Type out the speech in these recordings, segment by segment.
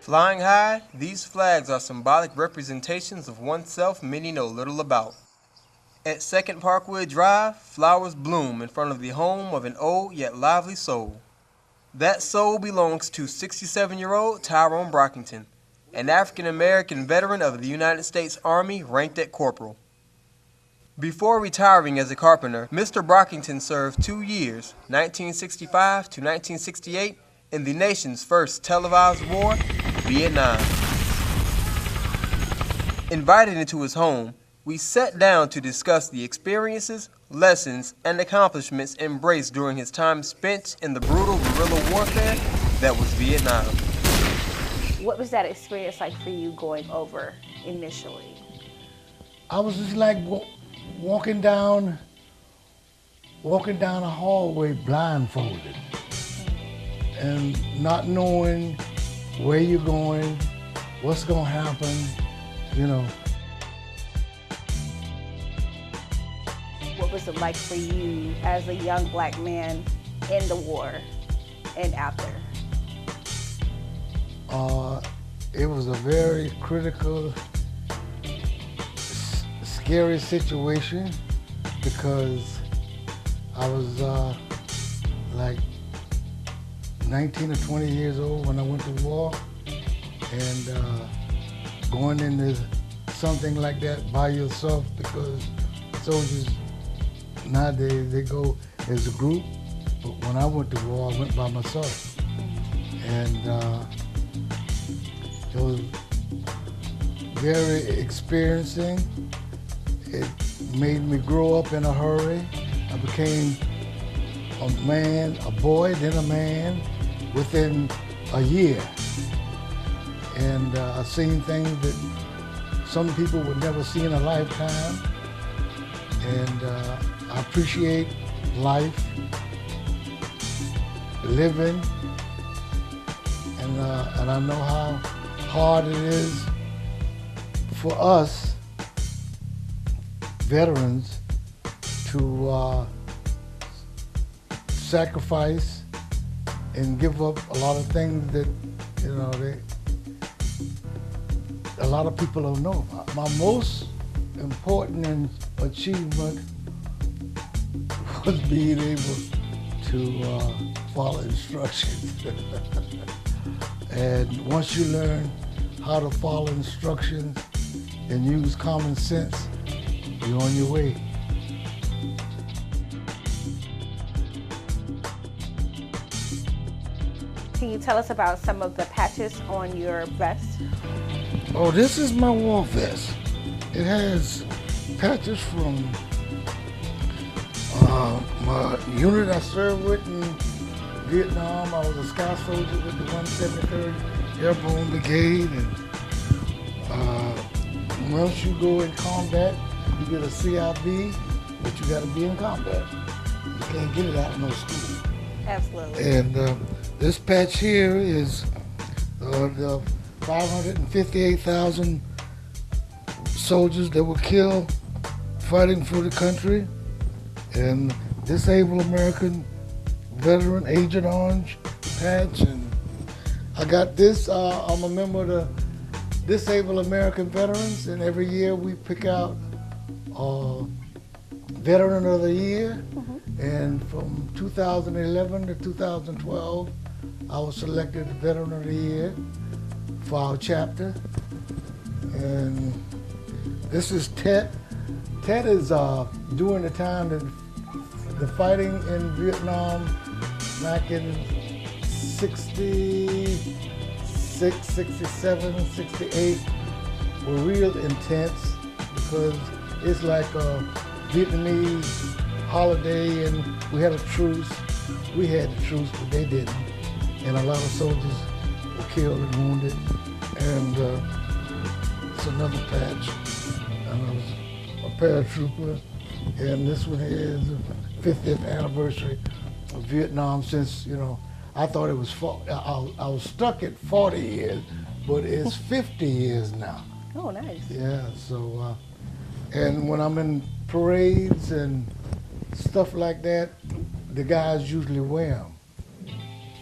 Flying high, these flags are symbolic representations of oneself many know little about. At 2nd Parkwood Drive, flowers bloom in front of the home of an old yet lively soul. That soul belongs to 67-year-old Tyrone Brockington, an African-American veteran of the United States Army ranked at corporal. Before retiring as a carpenter, Mr. Brockington served 2 years, 1965 to 1968, in the nation's first televised war, Vietnam. Invited into his home, we sat down to discuss the experiences, lessons, and accomplishments embraced during his time spent in the brutal guerrilla warfare that was Vietnam. What was that experience like for you going over initially? I was just like walking down a hallway blindfolded and not knowing where you're going, what's gonna happen, you know. What was it like for you as a young black man in the war and after? It was a very critical, scary situation because I was like 19 or 20 years old when I went to war, and going into something like that by yourself, because soldiers nowadays they go as a group, but when I went to war I went by myself, and it was very experiencing. It made me grow up in a hurry. I became a man, a boy, then a man within a year. And I've seen things that some people would never see in a lifetime. And I appreciate life, living, and I know how hard it is for us veterans to sacrifice and give up a lot of things that, you know, a lot of people don't know about. My most important achievement was being able to follow instructions. And once you learn how to follow instructions and use common sense, you're on your way. Can you tell us about some of the patches on your vest? Oh, this is my war vest. It has patches from my unit I served with in Vietnam. I was a scout soldier with the 173rd Airborne Brigade, and once you go in combat, you get a CIB, but you got to be in combat. You can't get it out of no school. Absolutely. And this patch here is the 558,000 soldiers that were killed fighting for the country, and Disabled American Veteran Agent Orange patch. And I got this, I'm a member of the Disabled American Veterans, and every year we pick out Veteran of the Year. And from 2011 to 2012, I was selected Veteran of the Year for our chapter. And this is Tet. Tet is during the time that the fighting in Vietnam back in 66, 67, 68 were real intense, because it's like a Vietnamese holiday and we had a truce. We had a truce, but they didn't. And a lot of soldiers were killed and wounded. And it's another patch. And I was a paratrooper. And this one here is the 50th anniversary of Vietnam. Since, you know, I thought it was, I was stuck at 40 years, but it's 50 years now. Oh, nice. Yeah, so, and when I'm in parades and stuff like that, the guys usually wear them.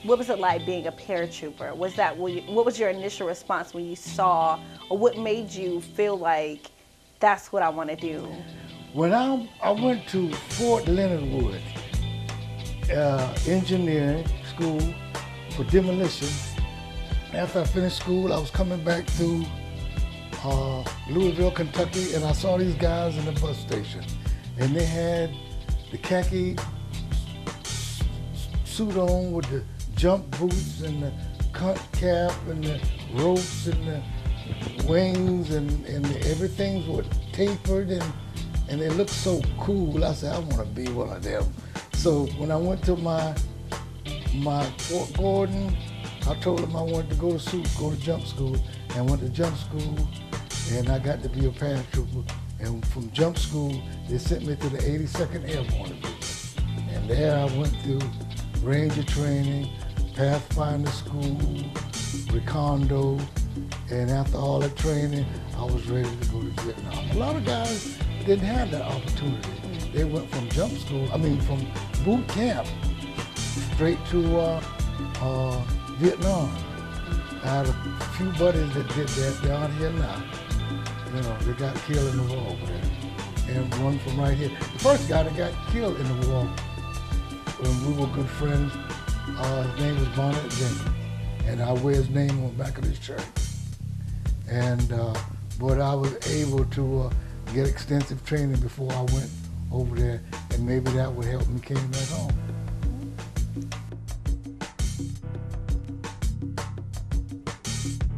what was it like being a paratrooper? What was your initial response when you saw, or what made you feel like that's what I want to do? When I went to Fort Leonard Wood engineering school for demolition, after I finished school, I was coming back through Louisville, Kentucky, and I saw these guys in the bus station. And they had the khaki suit on with the jump boots and the cunt cap and the ropes and the wings and everything was tapered and they looked so cool. I said, I want to be one of them. So when I went to my Fort Gordon, I told them I wanted to go to jump school, and went to jump school, and I got to be a paratrooper. And from jump school, they sent me to the 82nd Airborne Division. And there I went through Ranger training, Pathfinder school, Recondo, and after all that training, I was ready to go to Vietnam. A lot of guys didn't have that opportunity. They went from from boot camp straight to Vietnam. I had a few buddies that did that. They're out here now. You know, they got killed in the war over there. And one from right here. The first guy that got killed in the war, when we were good friends, his name was Bonnet Jenkins. And I wear his name on the back of his shirt. And, but I was able to get extensive training before I went over there, and maybe that would help me came back home.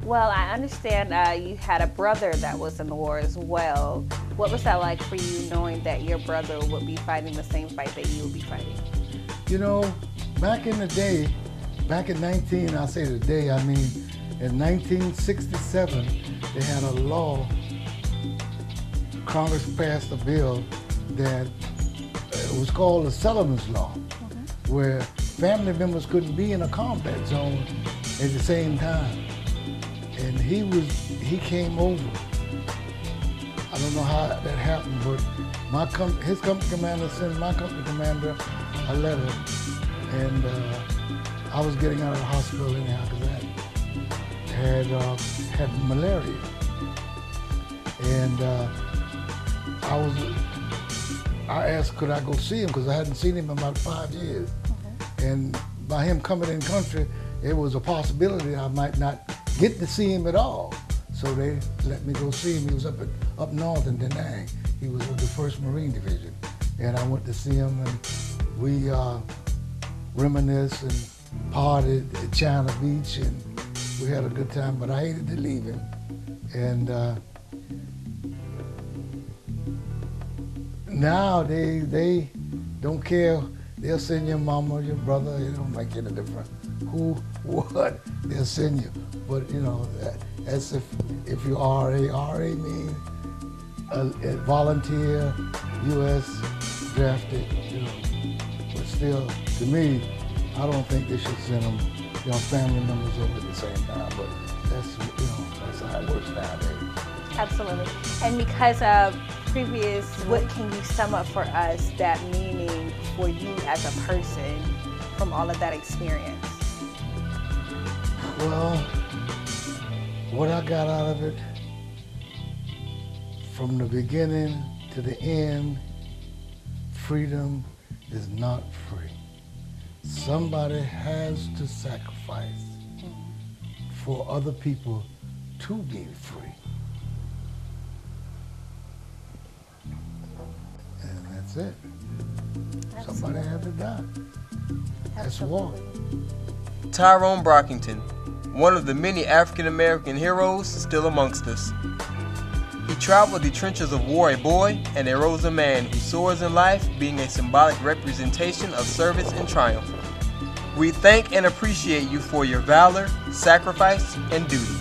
Well, I understand you had a brother that was in the war as well. What was that like for you, knowing that your brother would be fighting the same fight that you would be fighting? You know, back in the day, back in in 1967, they had a law, Congress passed a bill that it was called the Sullivan's Law, where family members couldn't be in a combat zone at the same time. And he came over. I don't know how that happened, but his company commander sent my company commander a letter, and I was getting out of the hospital anyhow because I had malaria, and I asked could I go see him because I hadn't seen him in about 5 years, and by him coming in country, it was a possibility I might not get to see him at all. So they let me go see him. He was up north in Da Nang. He was with the 1st Marine Division. And I went to see him, and we reminisced and partied at China Beach, and we had a good time, but I hated to leave him. And now they don't care. They'll send your mama, your brother, it don't make any difference. Who, what, they'll send you. But you know, as if you RA means a volunteer, U.S. drafted, you know. But still, to me, I don't think they should send them, you know, family members over at the same time. But that's how it works nowadays. Absolutely. And because of previous, what can you sum up for us that meaning for you as a person from all of that experience? Well, what I got out of it, from the beginning to the end, freedom is not free. Somebody has to sacrifice for other people to be free. And that's it. Absolutely. Somebody had to die. That's war. Tyrone Brockington, one of the many African-American heroes still amongst us. He traveled the trenches of war a boy and arose a man who soars in life, being a symbolic representation of service and triumph. We thank and appreciate you for your valor, sacrifice, and duty.